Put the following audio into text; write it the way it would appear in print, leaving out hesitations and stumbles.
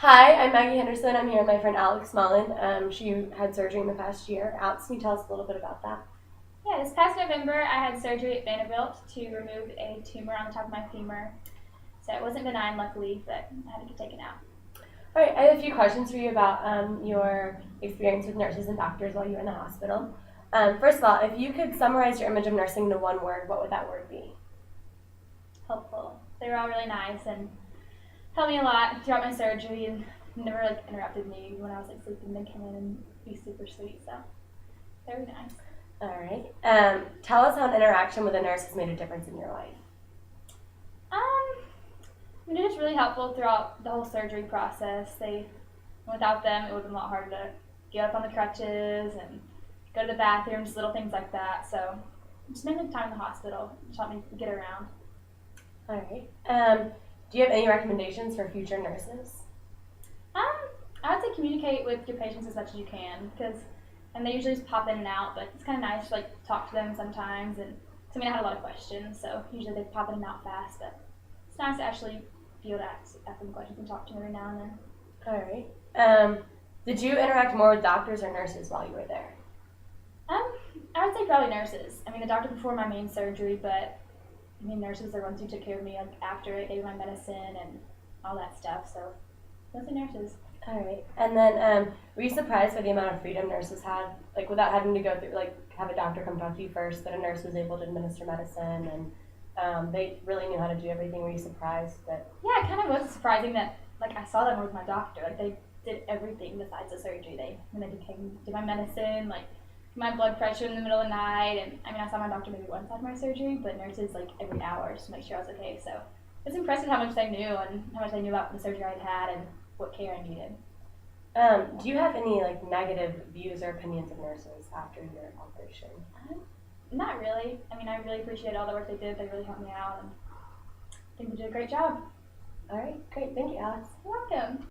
Hi, I'm Maggie Henderson. I'm here with my friend Alex Mullen. She had surgery in the past year. Alex, can you tell us a little bit about that? Yeah, this past November I had surgery at Vanderbilt to remove a tumor on the top of my femur. So it wasn't benign, luckily, but I had to get taken out. All right, I have a few questions for you about your experience with nurses and doctors while you were in the hospital. First of all, if you could summarize your image of nursing into one word, what would that word be? Helpful. They were all really nice and helped me a lot throughout my surgery and never interrupted me when I was sleeping. They'd come in and be super sweet, so very nice. All right. Tell us how an interaction with a nurse has made a difference in your life. It was really helpful throughout the whole surgery process. Without them, it would have been a lot harder to get up on the crutches and go to the bathroom, just little things like that. So just mainly time in the hospital, just helped me get around. All right. Do you have any recommendations for future nurses? I would say communicate with your patients as much as you can and they usually just pop in and out, but it's kind of nice to talk to them sometimes. And I had a lot of questions, so usually they pop in and out fast, but it's nice to actually be able to ask them questions and talk to them every now and then. All right. Did you interact more with doctors or nurses while you were there? I would say probably nurses. The doctor before my main surgery, but nurses are ones who took care of me after it, gave me my medicine and all that stuff. So mostly nurses. All right. And then, were you surprised by the amount of freedom nurses had, without having to go through, have a doctor come talk to you first, that a nurse was able to administer medicine and they really knew how to do everything? Were you surprised that? Yeah, it kind of was surprising that I saw them with my doctor. They did everything besides the surgery. When they did my medicine, my blood pressure in the middle of the night, and I saw my doctor maybe once after my surgery, but nurses every hour just to make sure I was okay. So it's impressive how much they knew and how much they knew about the surgery I'd had and what care I needed. Do you have any negative views or opinions of nurses after your operation? Not really. I really appreciate all the work they did. They really helped me out, and I think they did a great job. All right, great. Thank you, Alex. You're welcome.